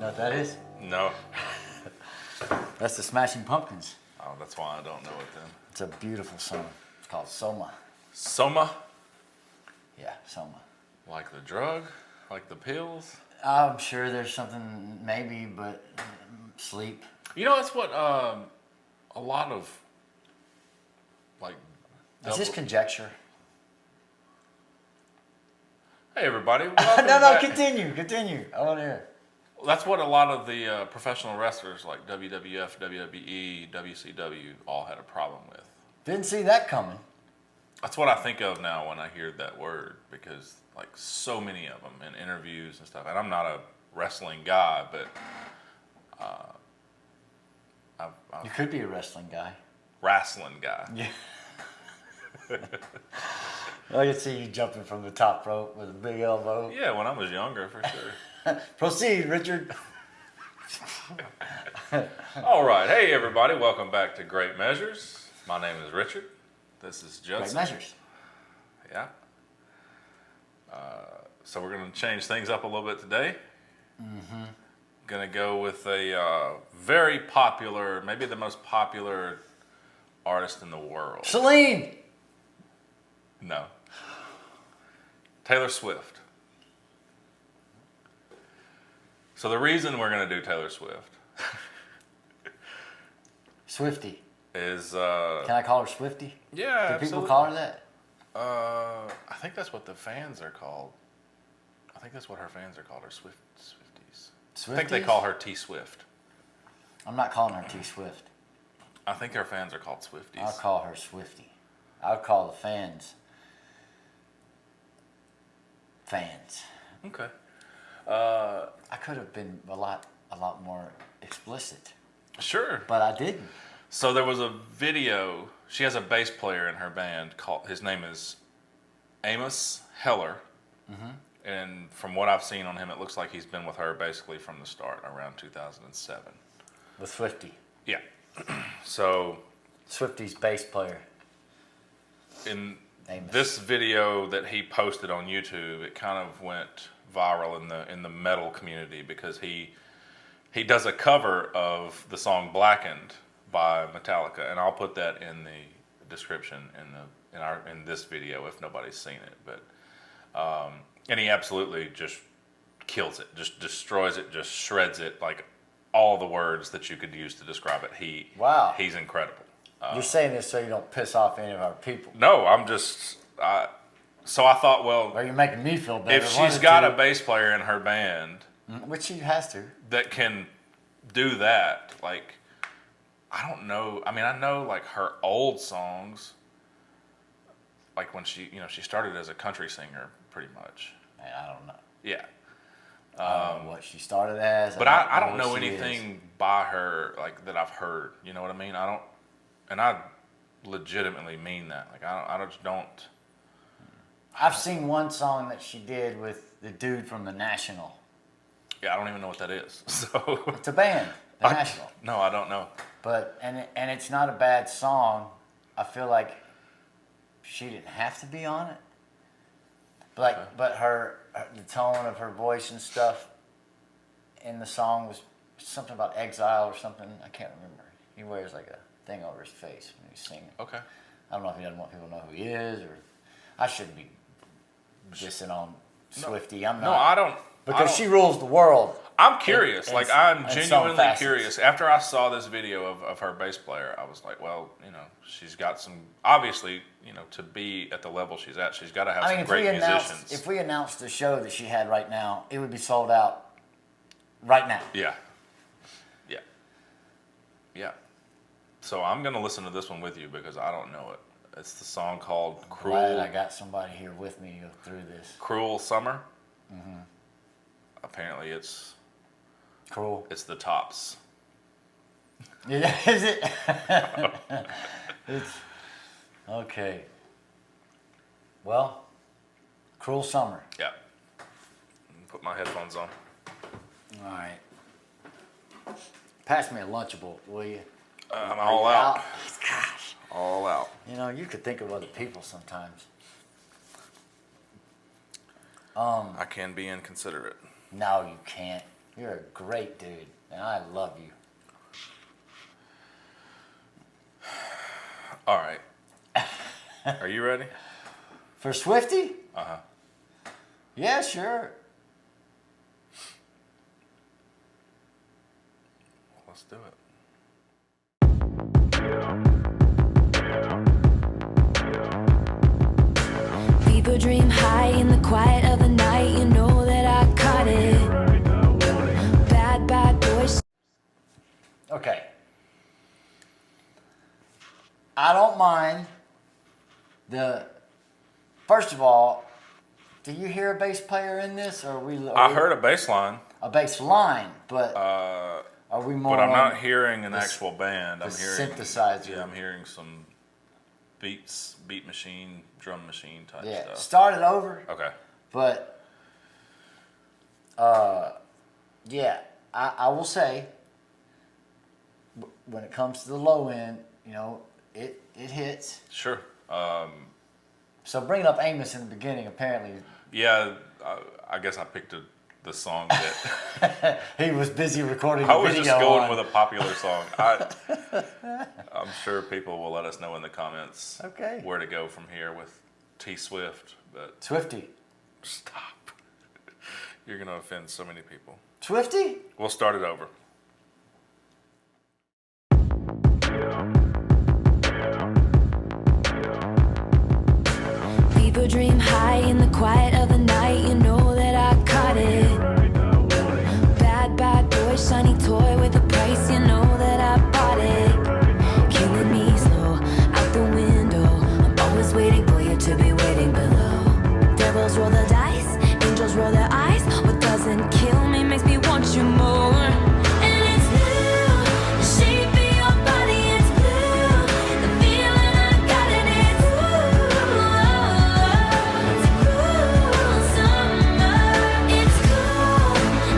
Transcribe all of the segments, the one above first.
know what that is? No. That's the Smashing Pumpkins. Oh, that's why I don't know it then. It's a beautiful song. It's called Soma. Soma? Yeah, Soma. Like the drug? Like the pills? I'm sure there's something, maybe, but sleep. You know, that's what a lot of, like... Is this conjecture? Hey, everybody. Welcome No, back. continue. I want to hear. That's what a lot of the professional wrestlers like WWF, WWE, WCW all had a problem with. Didn't see that coming. That's what I think of now when I hear that word, because like so many of them in interviews and stuff. And I'm not a wrestling guy, but You could be a wrestling guy. wrestling guy. Yeah. I can see you jumping from the top rope with a big elbow. Yeah, when I was younger, for sure. Proceed, Richard. All right. Hey, everybody. Welcome back to Great Measures. My name is Richard. This is Judson. Great measures. Yeah. So we're going to change things up a little bit today. Mm-hmm. Going to go with a very popular, maybe the most popular artist in the world. Celine. No. Taylor Swift. So the reason we're going to do Taylor Swift Swifty. is... Can I call her Swifty? Yeah, Do absolutely. people call her that? I think that's what the fans are called. I think that's what her fans are called, her Swifties. I think they Swifties? call her T Swift. I'm not calling her T Swift. I think her fans are called Swifties. I'll call her Swifty. I'll call the fans. Okay. I could have been a lot more explicit, Sure. but I didn't. So there was a video. She has a bass player in her band called. His name is Amos Heller. Mm-hmm. And from what I've seen on him, it looks like he's been with her basically from the start, around 2007. With Swifty. Yeah. So Swifty's bass player. in Amos. this video that he posted on YouTube, it kind of went viral in the metal community because he does a cover of the song "Blackened" by Metallica, and I'll put that in the description in this video if nobody's seen it. But and he absolutely just kills it, just destroys it, just shreds it, like all the words that you could use to describe it. Wow. He's incredible. You're saying this so you don't piss off any of our people. No, I'm just. So I thought, well, Or you're making me feel better. if she's got a bass player in her band Which she has to. that can do that, like, I don't know. I mean, I know like her old songs, like when she started as a country singer, pretty much. I don't know. Yeah. I don't know what she started as. But I don't know what she anything by her like that I've heard. You know what I mean? I don't, and I legitimately mean that. Like I just don't. I've seen one song that she did with the dude from The National. Yeah, I don't even know what that is. So It's a band, The National. No, I don't know. But and it's not a bad song. I feel like she didn't have to be on it. But her the tone of her voice and stuff in the song was something about exile or something. I can't remember. He wears like a thing over his face when he's singing. Okay. I don't know if he doesn't want people to know who he is, or I shouldn't be dissing on Swifty. I'm not. No, I don't. Because she rules the world. I'm curious. in like I'm some genuinely facets. curious. After I saw this video of her bass player, I was like, well, she's got some. Obviously, to be at the level she's at, she's got to have some great musicians. If we announced the show that she had right now, it would be sold out right now. Yeah. So I'm gonna listen to this one with you because I don't know it. It's the song called "Cruel." Glad I got somebody here with me to go through this. "Cruel Summer." Mm-hmm. Apparently, it's Cruel. It's the Tops. Yeah, is it? It's okay. Well, "Cruel Summer." Yeah. Put my headphones on. All right. Pass me a Lunchable, will you? I'm Are all you out. Gosh. All out. You could think of other people sometimes. I can be inconsiderate. No, you can't. You're a great dude, and I love you. All right. Are you ready? For Swifty? Uh-huh. Yeah, sure. Let's do it. Fever dream high in the quiet of the night. You know that I caught it. Bad, bad boys. Okay. I don't mind the. First of all, do you hear a bass player in this, or I heard a bass line, a bass line? But are we more? but I'm on not hearing an actual band. I'm the hearing synthesizer. Yeah, I'm hearing some beat machine, drum machine type Yeah, stuff. start it over. Okay. But yeah, I will say when it comes to the low end, you know, it hits. Sure. So bringing up Amos in the beginning, apparently Yeah, I guess I picked the song that he was busy recording I a was video just going on. with a popular song. I'm sure people will let us know in the comments Okay. where to go from here with T Swift, but Swifty. stop. You're going to offend so many people. Swifty? We'll start it over. Fever dream high in the quiet of the night. You know that I caught it. Bad, bad boy, shiny toy with a price. You know that I bought it. Killing me slow out the window. I'm always waiting for you to be waiting below. Devils roll the dice, angels roll their eyes. What doesn't kill me makes me want you more. And it's blue, the shape of your body. It's blue, the feeling I got in it. It's cruel summer. It's cool,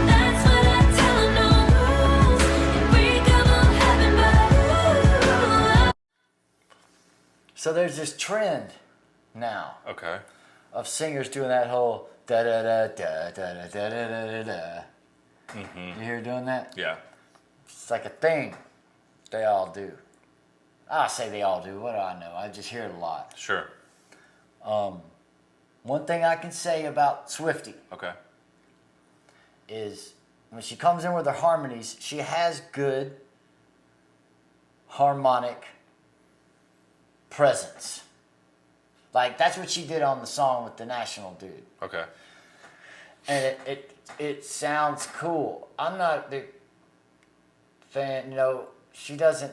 that's what I tell 'em. No rules, unbreakable heaven, but So there's this trend now Okay. of singers doing that whole da da da da da da da da da da. You hear doing that? Yeah. It's like a thing they all do. I say they all do. What do I know? I just hear it a lot. Sure. One thing I can say about Swifty Okay. is when she comes in with her harmonies, she has good harmonic presence. Like that's what she did on the song with the National dude. Okay. And it sounds cool. I'm not a big fan, you know, she doesn't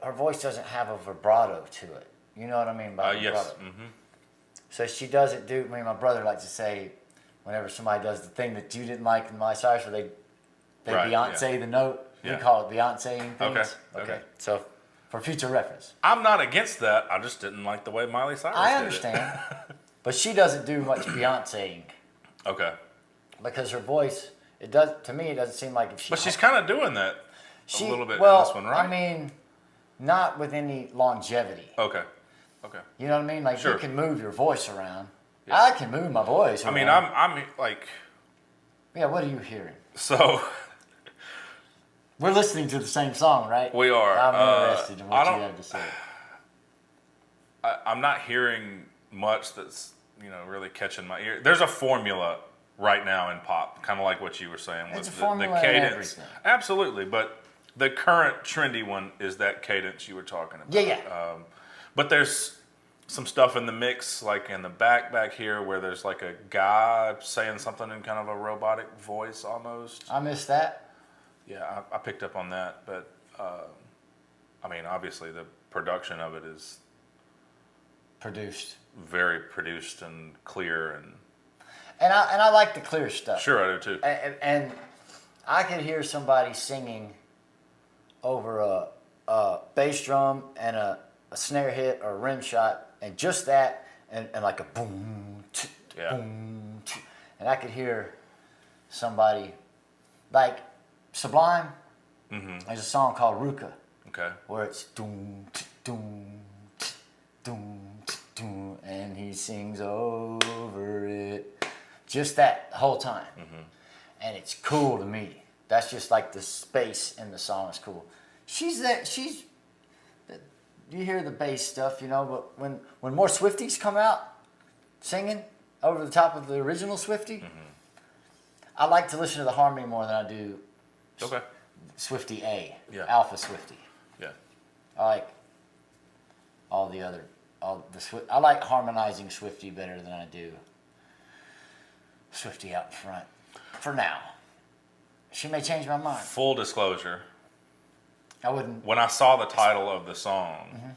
her voice doesn't have a vibrato to it. You know what I mean by Yes. vibrato? So she doesn't do. I mean, my brother likes to say, whenever somebody does the thing that you didn't like in my Cyrus, where they Right, Beyonce yeah. the note. We Yeah. call it Beyonceing things. Okay. So for future reference, I'm not against that. I just didn't like the way Miley Cyrus I did understand, but she doesn't do much Beyonceing it. Okay. because her voice. It does to me. It doesn't seem like if she. But she's kind of doing that a little bit well, in this one, right? I mean, not with any longevity. Okay. Okay. You know what I mean? Like Sure. you can move your voice around. Yeah. I can move my voice I around. mean, I'm like, Yeah, what are you hearing? so We're listening to the same song, right? we are. I'm interested in I what you don't- have to say. I'm not hearing much that's, really catching my ear. There's a formula right now in pop, kind of like what you were saying It's with a formula the in cadence. everything. Absolutely, but the current trendy one is that cadence you were talking about. Yeah. But there's some stuff in the mix, like in the back here, where there's like a guy saying something in kind of a robotic voice almost. I missed that. Yeah, I picked up on that, but I mean, obviously the production of it is Produced. very produced and clear, and And I like the clear stuff. sure I do too. And I could hear somebody singing over a bass drum and a snare hit or a rim shot and just that and like a boom, Yeah. boom, and I could hear somebody like Sublime. There's a song called Ruka Okay. where it's doom, doom, doom, doom, and he sings over it, just that the whole time, and it's cool to me. That's just like the space in the song is cool. She's that. You hear the bass stuff, you know, but when more Swifties come out singing over the top of the original Swiftie, I like to listen to the harmony more than I do Okay. Swiftie A, Yeah. Alpha Swiftie. Yeah. I like I like harmonizing Swiftie better than I do Swiftie out in front. For now. She may change my mind. Full disclosure. I wouldn't. When I saw the title of the song,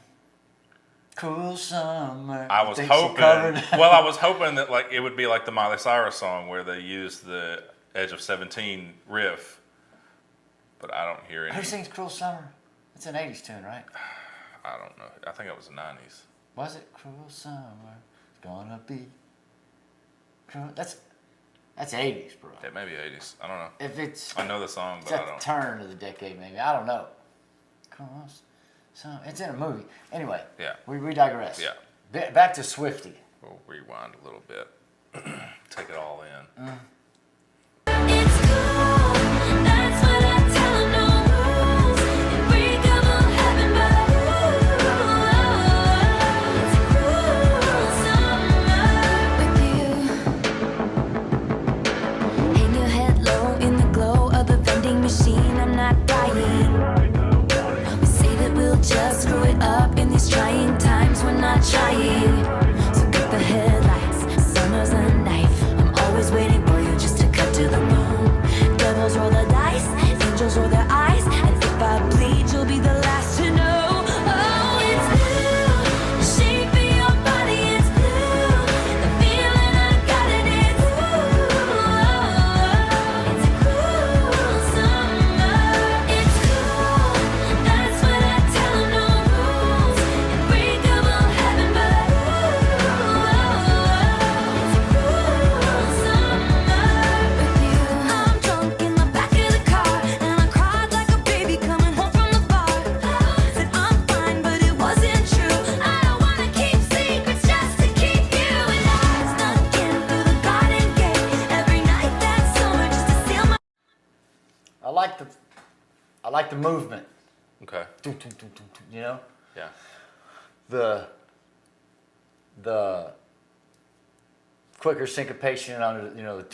Cruel Summer. I was think she hoping. covered- Well, I was hoping that like it would be like the Miley Cyrus song where they use the Edge of 17 riff, but I don't hear any. Who sings Cruel Summer? It's an 80s tune, right? I don't know. I think it was the 90s. Was it Cruel Summer? It's gonna be cruel. That's 80s, bro. It may be 80s. I don't know. If it's I know the song, it's but I at the don't. turn of the decade, maybe. I don't know. Cruel Summer. It's in a movie. Anyway. Yeah. We digress. Yeah. Back to Swiftie. We'll rewind a little bit. Take it all in. It's cool, that's what I tell 'em, no rules. Unbreakable heaven, but it's a cruel summer with you. Hang your head low in the glow of the vending machine. I'm not dying. We say that we'll just screw it up in these trying times. We're not trying. So cut the headlights. Summer's a knife. I'm always waiting for you just to cut to the bone. Devils roll the dice, angels roll their eyes, and if I bleed, you'll be the last to know. Oh, it's blue, the shape of your body is blue, the feeling I got it is blue. It's a cruel summer. It's cool, that's what I tell 'em, no rules. Unbreakable heaven, but it's a cruel summer with you. I'm drunk in the back of the car, and I cried like a baby coming home from the bar. Said I'm fine, but it wasn't true. I don't wanna keep secrets just to keep you. And I snuck in through the garden gate every night that summer just to seal my. I like the movement. Okay. You know? Yeah. The quicker syncopation on the, you know, the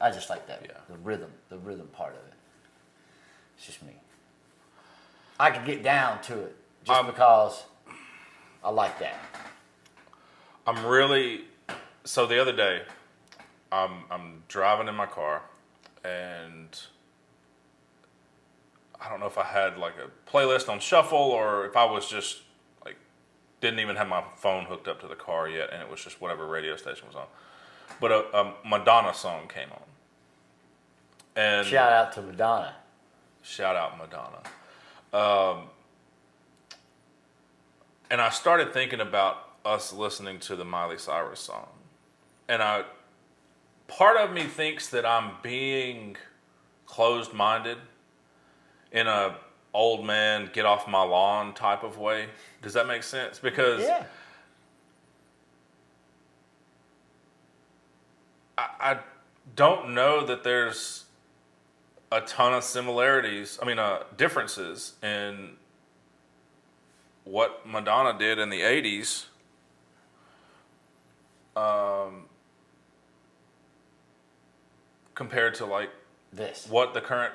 I just like that. Yeah. The rhythm part of it. It's just me. I could get down to it just because I like that. I'm really. So the other day, I'm driving in my car, and I don't know if I had like a playlist on shuffle or if I was just like didn't even have my phone hooked up to the car yet, and it was just whatever radio station was on. But a Madonna song came on, and Shout out to Madonna. shout out Madonna. And I started thinking about us listening to the Miley Cyrus song, and part of me thinks that I'm being closed-minded in a old man get off my lawn type of way. Does that make sense? Because Yeah. I don't know that there's a ton of similarities. I mean, differences in what Madonna did in the 80s compared to like This. what the current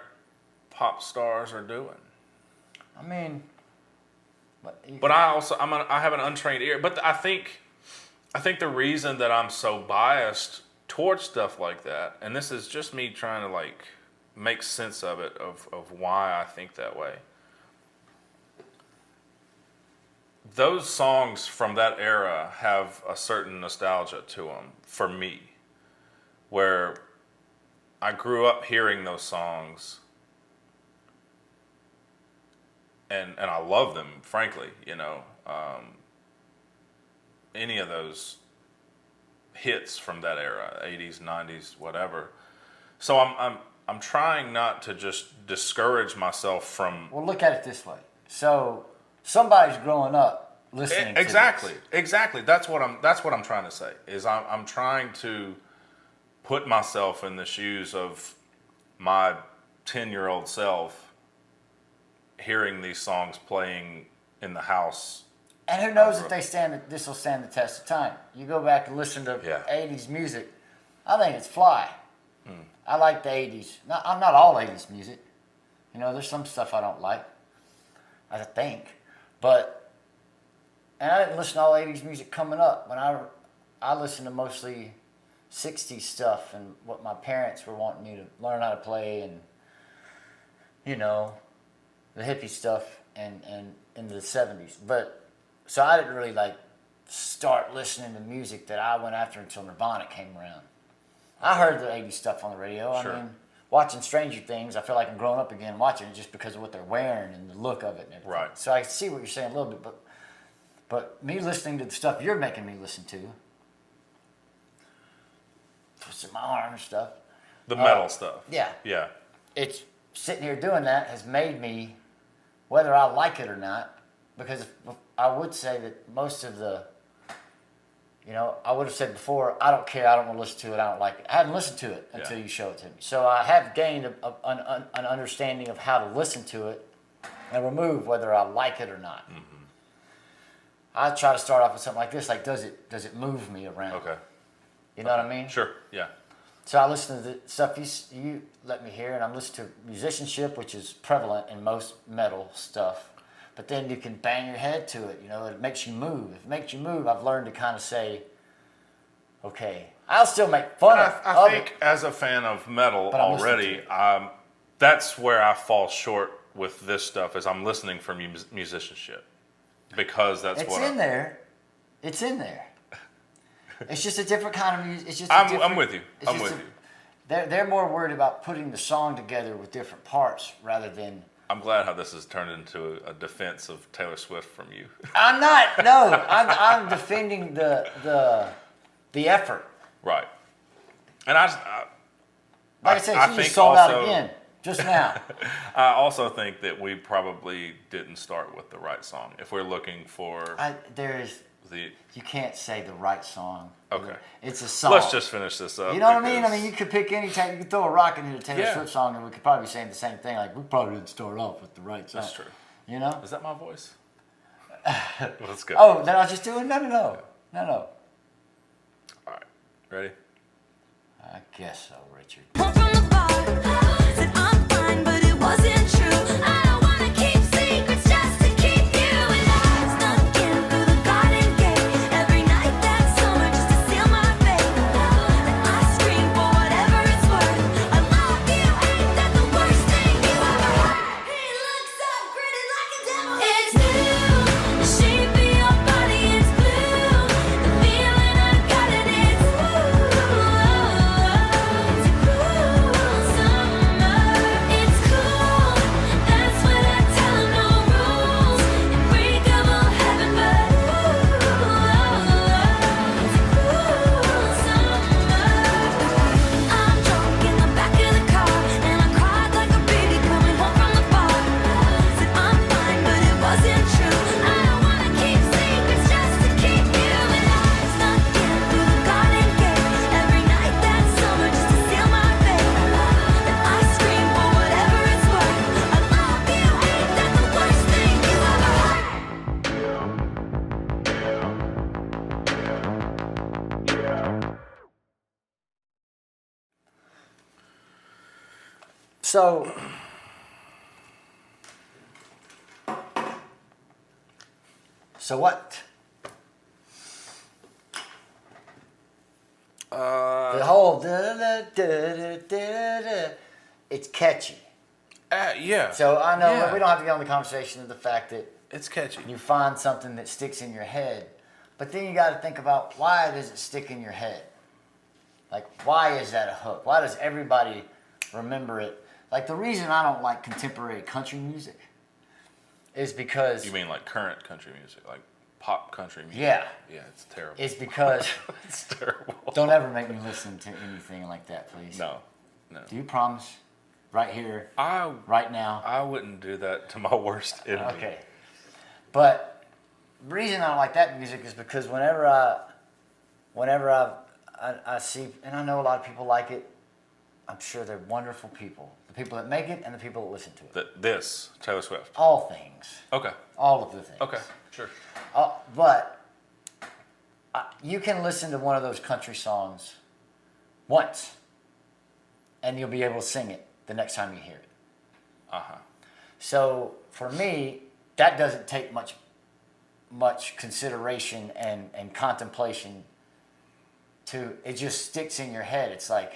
pop stars are doing. I mean, But I have an untrained ear. But I think the reason that I'm so biased towards stuff like that, and this is just me trying to like make sense of it, of why I think that way. Those songs from that era have a certain nostalgia to them for me, where I grew up hearing those songs, and I love them, frankly. You know, any of those hits from that era, 80s, 90s, whatever. So I'm trying not to just discourage myself from. well, look at it this way. So somebody's growing up listening. Exactly, to this. exactly. That's what I'm trying to say. Is I'm trying to put myself in the shoes of my 10-year-old self, hearing these songs playing in the house. And who knows if this will stand the test of time. You go back and listen to Yeah. 80s music. I think it's fly. I like the 80s. I'm not all 80s music. You know, there's some stuff I don't like, I think. But, and I didn't listen to all 80s music coming up. When I listened to mostly 60s stuff and what my parents were wanting me to learn how to play and, you know, the hippie stuff and into the 70s. But, so I didn't really like start listening to music that I went after until Nirvana came around. I heard the 80s stuff on the radio. Sure. I mean, watching Stranger Things, I feel like I'm growing up again watching it just because of what they're wearing and the look of it and everything. Right. So I see what you're saying a little bit, but me listening to the stuff you're making me listen to, twisting my arm and stuff. The metal stuff. Yeah. Yeah. It's sitting here doing that has made me, whether I like it or not, because I would say that most of the, you know, I would have said before, I don't care, I don't want to listen to it, I don't like it. I hadn't listened to it until you show it to me. So I have gained an understanding of how to listen to it and remove whether I like it or not. Mm-hmm. I try to start off with something like this, like does it move me around? Okay. You know what I mean? Sure. Yeah. So I listen to the stuff you let me hear, and I'm listening to musicianship, which is prevalent in most metal stuff. But then you can bang your head to it, you know, it makes you move. If it makes you move, I've learned to kind of say, okay, I'll still make fun of I think as a fan of metal But I'm listening already, that's where I fall short with this stuff is I'm listening for musicianship. Because that's it's what in there. It's in there. It's just a different kind of music. It's just I'm with you. I'm with you. They're more worried about putting the song together with different parts rather than. I'm glad how this has turned into a defense of Taylor Swift from you. I'm not. No, I'm defending the effort. Right. And I Like I said, I she think just sold also, out again just now. I also think that we probably didn't start with the right song. If we're looking for You can't say the right song. Okay. It's a song. Let's just finish this up. You know what I mean? I mean, you could pick any time. You could throw a rock into a Taylor Yeah. Swift song, and we could probably be saying the same thing. Like, we probably didn't start off with the right song. That's true. You know? Is that my voice? Let's go. Oh, then I was just doing no. All right. Ready? I guess so, Richard. From the bar, said I'm fine, but it wasn't true. I don't wanna keep secrets just to keep you. And I snuck in through the garden gate every night that summer just to seal my fate. And I scream for whatever it's worth. I love you, ain't that the worst thing you ever heard? He looks so pretty like a devil. It's new, the shape of your body is blue. The feeling I got it is So what? The whole it's catchy. Yeah. So I know Yeah. we don't have to get on the conversation of the fact that It's catchy. you find something that sticks in your head, but then you got to think about why does it stick in your head? Like, why is that a hook? Why does everybody remember it? Like, the reason I don't like contemporary country music is because You mean like current country music, like pop country music? Yeah. Yeah, it's terrible. it's because It's terrible. don't ever make me listen to anything like that, please. No. Do you promise? Right here, I right now. wouldn't do that to my worst enemy. Okay. But the reason I don't like that music is because whenever I I see, and I know a lot of people like it. I'm sure they're wonderful people. The people that make it and the people that listen to it. This Taylor Swift. All things. Okay. All of the things. Okay. Sure. But you can listen to one of those country songs once, and you'll be able to sing it the next time you hear it. So for me, that doesn't take much consideration and contemplation. It just sticks in your head. It's like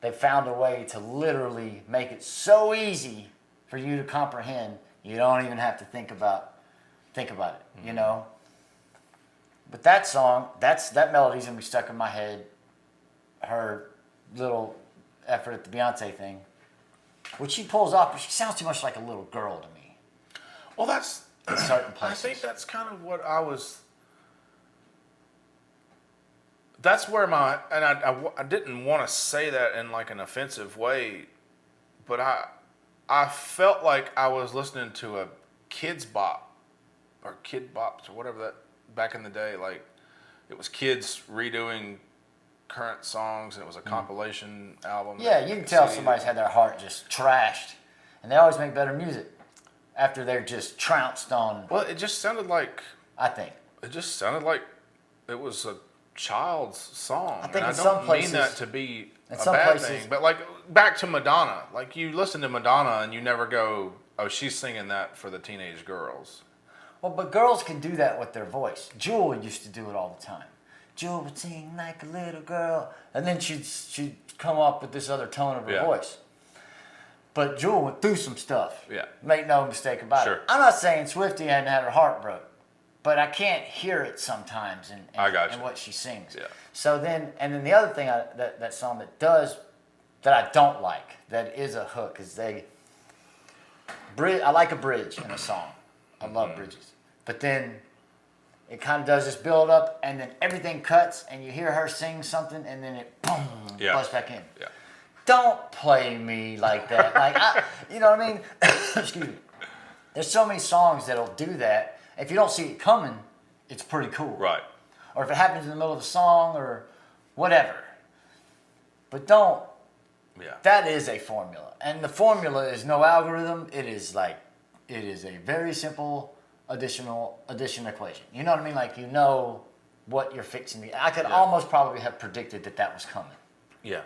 they found a way to literally make it so easy for you to comprehend. You don't even have to think about it, you know. But that song, that melody's gonna be stuck in my head. Her little effort at the Beyonce thing, which she pulls off, but she sounds too much like a little girl to me. Well, that's In certain I places. think that's kind of what I was. That's where I didn't want to say that in like an offensive way, but I felt like I was listening to a kids bop or kid bops or whatever that back in the day. Like it was kids redoing current songs and it was a compilation album. Yeah, you can tell CD. somebody's had their heart just trashed, and they always make better music after they're just trounced on. Well, it just sounded like I think. it was a child's song. I think and in some places- mean that to be a some bad places- thing, but like back to Madonna. Like you listen to Madonna and you never go, "Oh, she's singing that for the teenage girls." Well, but girls can do that with their voice. Jewel used to do it all the time. Jewel would sing like a little girl, and then she'd come up with this other tone of her Yeah. voice. But Jewel went through some stuff. Yeah. Make no mistake about Sure. it. I'm not saying Swiftie hadn't had her heart broke, but I can't hear it sometimes I got in you. what she sings. Yeah. So then the other thing that song that I don't like, that is a hook, is I like a bridge in a song. I love bridges. But then it kind of does this build up, and then everything cuts, and you hear her sing something, and then it boom, Yeah. busts back in. Yeah. Don't play me like that. You know what I mean? Excuse me. There's so many songs that'll do that. If you don't see it coming, it's pretty cool. Right. Or if it happens in the middle of a song or whatever. But don't. Yeah. That is a formula. And the formula is no algorithm. It is a very simple addition equation. You know what I mean? Like, you know what you're fixing. I could almost probably have predicted that was coming. Yeah.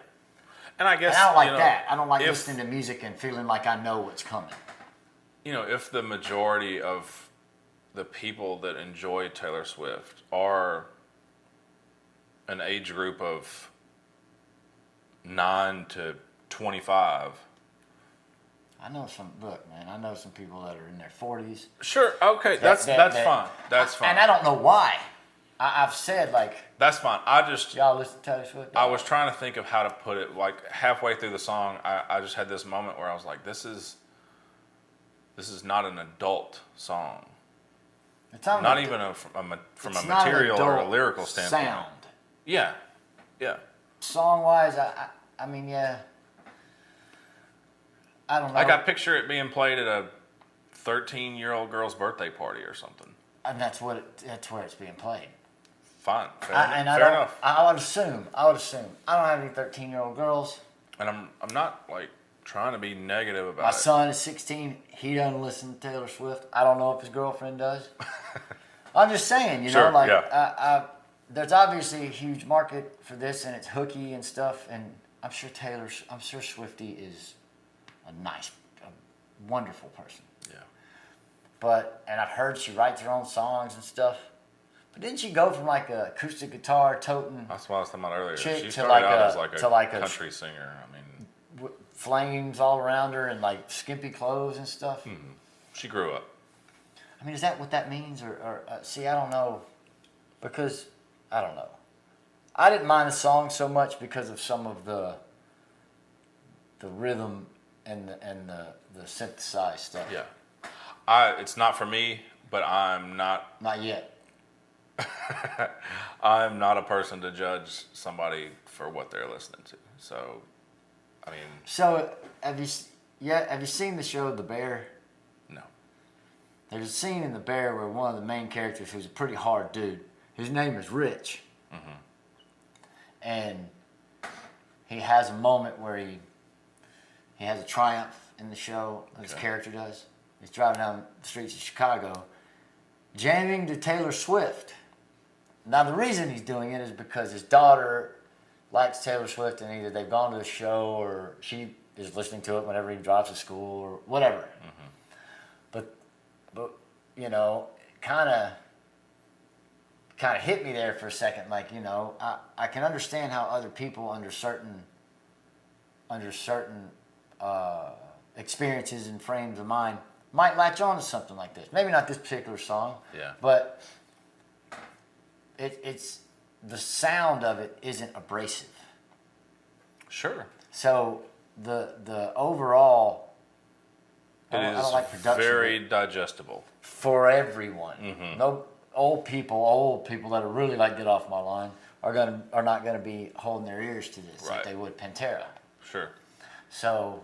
And I guess And I don't like you know, that. I don't like if- listening to music and feeling like I know what's coming. You know, if the majority of the people that enjoy Taylor Swift are an age group of 9 to 25. I know some people that are in their 40s. Sure, okay, that's fine. That's fine. And I don't know why. I've said, like, That's fine. y'all listen to Taylor Swift? I was trying to think of how to put it. Like halfway through the song, I just had this moment where I was like, "This is not an adult song. It's Not even from a material or a lyrical standpoint." Sound. Yeah. Song-wise, I mean, yeah. I don't know. Like I picture it being played at a 13-year-old girl's birthday party or something. And that's where it's being played. Fine. Fair enough. I would assume. I don't have any 13-year-old girls. And I'm not like trying to be negative about My it. son is 16. He doesn't listen to Taylor Swift. I don't know if his girlfriend does. I'm just saying, Sure, like, yeah. there's obviously a huge market for this, and it's hooky and stuff. And I'm sure Swiftie is a wonderful person. Yeah. And I've heard she writes her own songs and stuff. But didn't she go from like a acoustic guitar toting That's what I was talking about earlier. chick She to started like out a- as like to a like a- country singer. I mean, flames all around her and like skimpy clothes and stuff? she grew up. I mean, is that what that means? Or see, I don't know. Because, I don't know. I didn't mind the song so much because of some of the rhythm and the synthesized stuff. Yeah. It's not for me, but I'm not Not yet. I'm not a person to judge somebody for what they're listening to. So, I mean, So, have you seen the show The Bear? no. There's a scene in The Bear where one of the main characters, who's a pretty hard dude, his name is Rich. and he has a moment where he has a triumph in the show. His character does. He's driving down the streets of Chicago, jamming to Taylor Swift. Now, the reason he's doing it is because his daughter likes Taylor Swift, and either they've gone to a show or she is listening to it whenever he drives to school or whatever. Mm-hmm. But you know, kind of hit me there for a second. Like, you know, I can understand how other people under certain experiences and frames of mind might latch on to something like this. Maybe not this particular song, but it's the sound of it isn't abrasive. Sure. So the overall, it I don't like production, very digestible for everyone. Mm-hmm. No old people that are really like get off my line are not gonna be holding their ears to this like they would Pantera. Sure. So,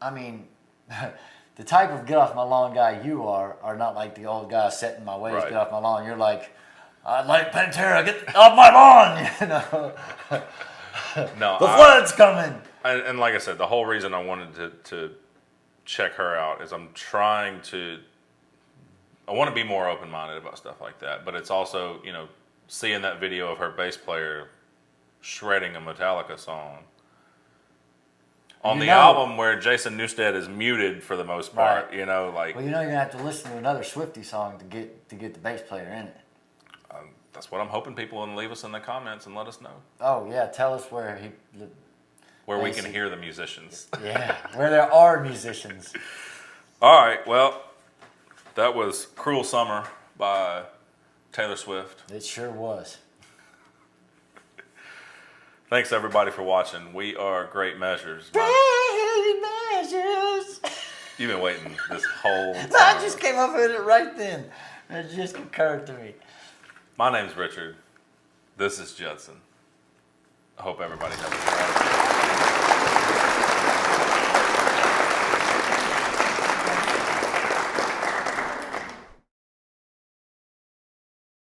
I mean, the type of get off my lawn guy you are not like the old guy set in my ways, get off my lawn. You're like, I like Pantera, get off my lawn, you know. No, the flood's coming. And like I said, the whole reason I wanted to check her out is I want to be more open-minded about stuff like that. But it's also, you know, seeing that video of her bass player shredding a Metallica song on the album where Jason Newsted is muted for the most part, you know, like. Well, you know, you're gonna have to listen to another Swiftie song to get the bass player in it. That's what I'm hoping people will leave us in the comments and let us know. Oh yeah, tell us where we can hear the musicians. Yeah, where there are musicians. All right, well, that was "Cruel Summer" by Taylor Swift. It sure was. Thanks everybody for watching. We are Great Measures. Great Measures. You've been waiting this whole time. I just came up with it right then. It just occurred to me. My name's Richard. This is Judson. I hope everybody has a great day.